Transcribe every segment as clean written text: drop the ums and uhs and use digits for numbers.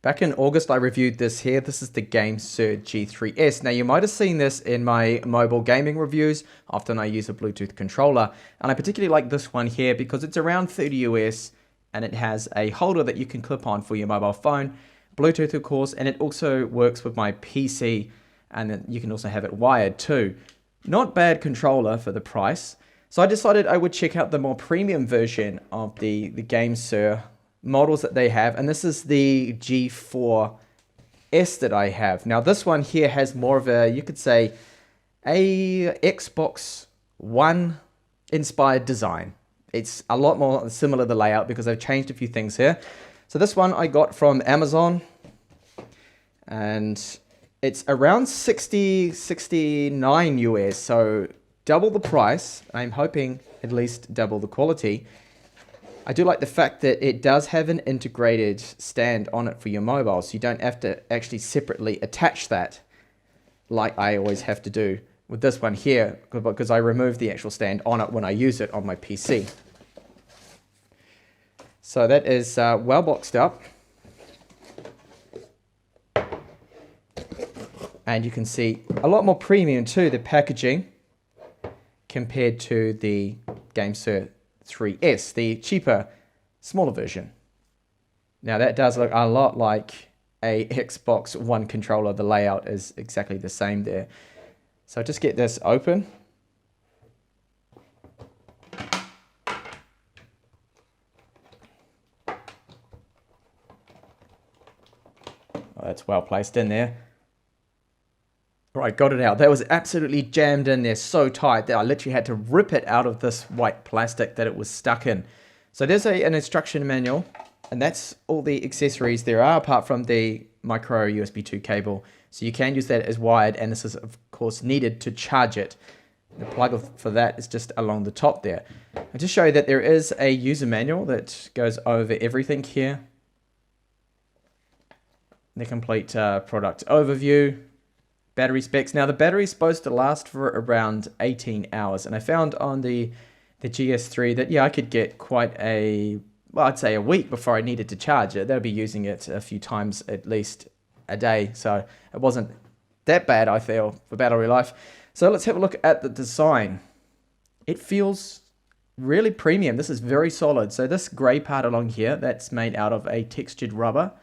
Back in August, I reviewed this here. This is the GameSir G4S. Now, you might have seen this in my mobile gaming reviews. Often I use a Bluetooth controller, and I particularly like this one here because it's around 30 US, and it has a holder that you can clip on for your mobile phone, Bluetooth, of course, and it also works with my PC, and then you can also have it wired too. Not bad controller for the price. So I decided I would check out the more premium version of the GameSir models that they have, and this is the G4S that I have. Now this one here has more of a, you could say, a Xbox One inspired design. It's a lot more similar, the layout, because I've changed a few things here. So this one I got from Amazon, and it's around 69 US, so double the price. I'm hoping at least double the quality. I do like the fact that it does have an integrated stand on it for your mobile, so you don't have to actually separately attach that like I always have to do with this one here, because I remove the actual stand on it when I use it on my PC. So that is well boxed up. And you can see a lot more premium too, the packaging, compared to the GameSir 3S, the cheaper, smaller version. Now that does look a lot like a Xbox One controller. The layout is exactly the same there. So just get this open. Oh, that's well placed in there. Right, got it out. That was absolutely jammed in there so tight that I literally had to rip it out of this white plastic that it was stuck in. So there's an instruction manual, and that's all the accessories there are apart from the micro USB 2 cable. So you can use that as wired, and this is of course needed to charge it. The plug for that is just along the top there. I'll just show you that there is a user manual that goes over everything here. The complete product overview. Battery specs. Now the battery is supposed to last for around 18 hours, and I found on the GS3 that yeah, I could get quite a, well, I'd say a week before I needed to charge it. They'll be using it a few times at least a day, so it wasn't that bad, I feel, for battery life. So let's have a look at the design. It feels really premium. This is very solid. So this gray part along here, that's made out of a textured rubber.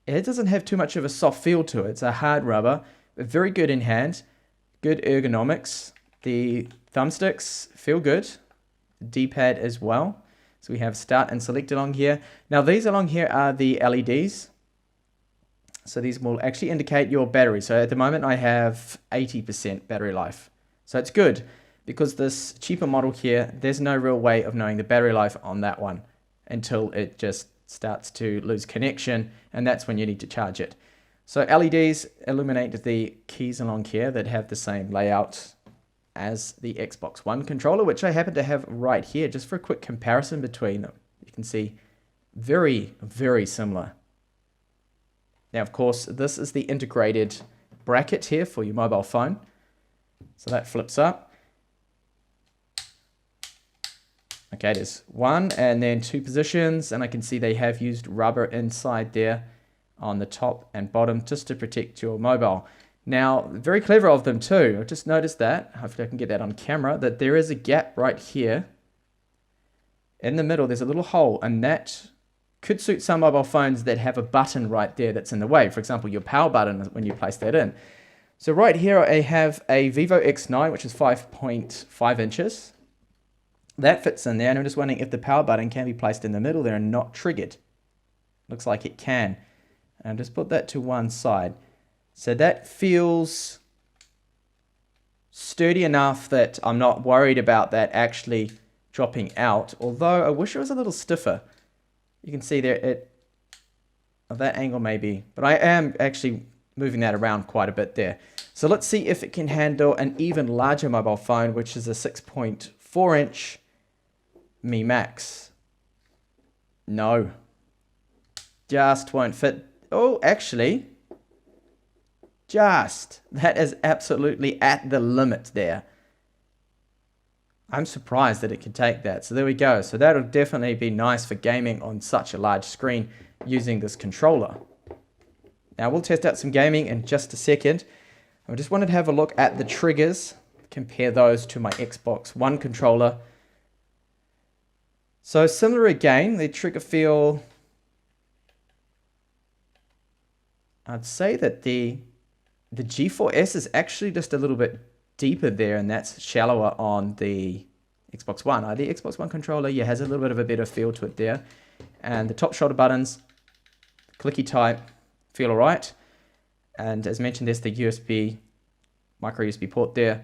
It doesn't have too much of a soft feel to it. It's a hard rubber, but very good in hand. Good ergonomics. The thumbsticks feel good. The D-pad as well. So we have start and select along here. Now these along here are the LEDs. So these will actually indicate your battery. So at the moment I have 80% battery life. So it's good, because this cheaper model here, there's no real way of knowing the battery life on that one until it just starts to lose connection, and that's when you need to charge it. So LEDs illuminate the keys along here that have the same layout as the Xbox One controller, which I happen to have right here, just for a quick comparison between them. You can see very, very similar. Now, of course, this is the integrated bracket here for your mobile phone. So that flips up. Okay, there's one and then two positions, and I can see they have used rubber inside there on the top and bottom just to protect your mobile. Now, very clever of them too. I just noticed that, hopefully I can get that on camera, that there is a gap right here. In the middle, there's a little hole, and that could suit some mobile phones that have a button right there that's in the way. For example, your power button when you place that in. So right here I have a Vivo X9, which is 5.5 inches. That fits in there, and I'm just wondering if the power button can be placed in the middle there and not triggered. Looks like it can. And just put that to one side. So that feels sturdy enough that I'm not worried about that actually dropping out, although I wish it was a little stiffer. You can see there, of that angle maybe, but I am actually moving that around quite a bit there. So let's see if it can handle an even larger mobile phone, which is a 6.4 inch Mi Max. No, just won't fit. Oh, actually, that is absolutely at the limit there. I'm surprised that it can take that. So there we go. So that'll definitely be nice for gaming on such a large screen. using this controller. Now we'll test out some gaming in just a second. I just wanted to have a look at the triggers, compare those to my Xbox One controller. So similar again, the trigger feel, I'd say that the G4S is actually just a little bit deeper there, and that's shallower on the Xbox One. The Xbox One controller, yeah, has a little bit of a better feel to it there. And the top shoulder buttons, clicky type, feel alright. And as mentioned, there's the USB, micro USB port there.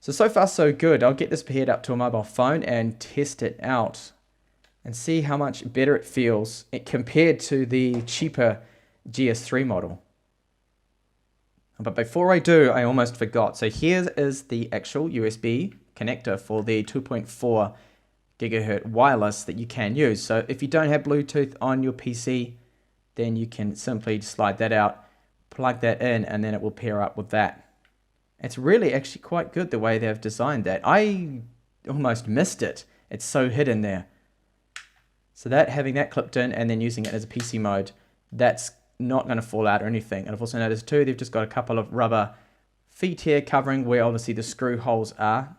So far so good. I'll get this paired up to a mobile phone and test it out and see how much better it feels compared to the cheaper GS3 model. But before I do, I almost forgot. So here is the actual USB connector for the 2.4 gigahertz wireless that you can use. So if you don't have Bluetooth on your PC, then you can simply slide that out, plug that in, and then it will pair up with that. It's really actually quite good the way they've designed that. I almost missed it. It's so hidden there. So that, having that clipped in and then using it as a PC mode, that's not going to fall out or anything. And I've also noticed too, they've just got a couple of rubber feet here covering where obviously the screw holes are,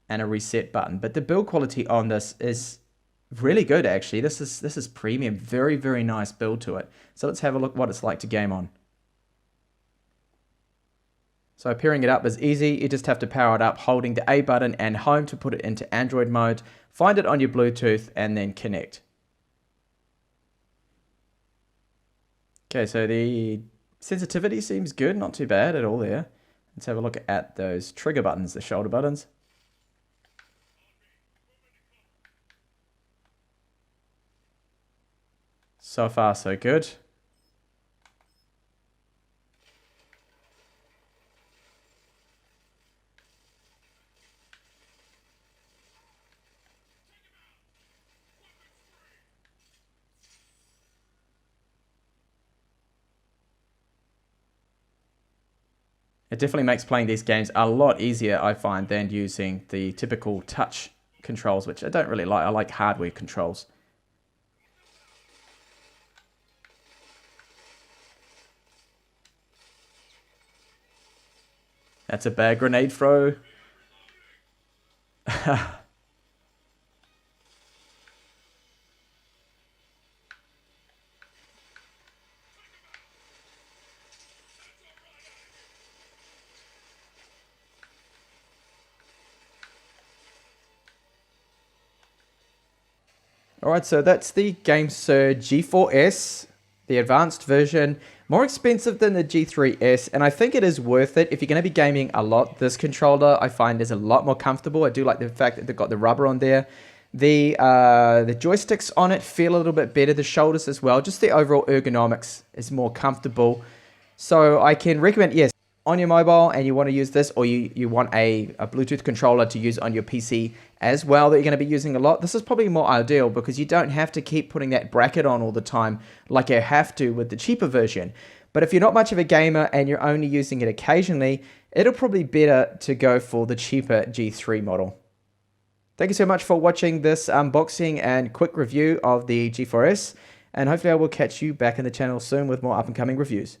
and a reset button. But the build quality on this is really good actually. This is premium, very, very nice build to it. So let's have a look what it's like to game on. So pairing it up is easy. You just have to power it up holding the A button and home to put it into Android mode. Find it on your Bluetooth and then connect. Okay, so the sensitivity seems good, not too bad at all there. Let's have a look at those trigger buttons, the shoulder buttons. So far, so good. It definitely makes playing these games a lot easier, I find, than using the typical touch controls, which I don't really like. I like hardware controls. That's a bad grenade throw. Alright, so that's the GameSir G4S, the advanced version. More expensive than the G3S, and I think it is worth it if you're going to be gaming a lot. This controller I find is a lot more comfortable. I do like the fact that they've got the rubber on there. The joysticks on it feel a little bit better, the shoulders as well. Just the overall ergonomics is more comfortable. So I can recommend, yes, on your mobile and you want to use this, or you want a Bluetooth controller to use on your PC as well that you're going to be using a lot, this is probably more ideal because you don't have to keep putting that bracket on all the time like you have to with the cheaper version. But if you're not much of a gamer and you're only using it occasionally, it'll probably be better to go for the cheaper G3 model. Thank you so much for watching this unboxing and quick review of the G4S, and hopefully I will catch you back in the channel soon with more up and coming reviews.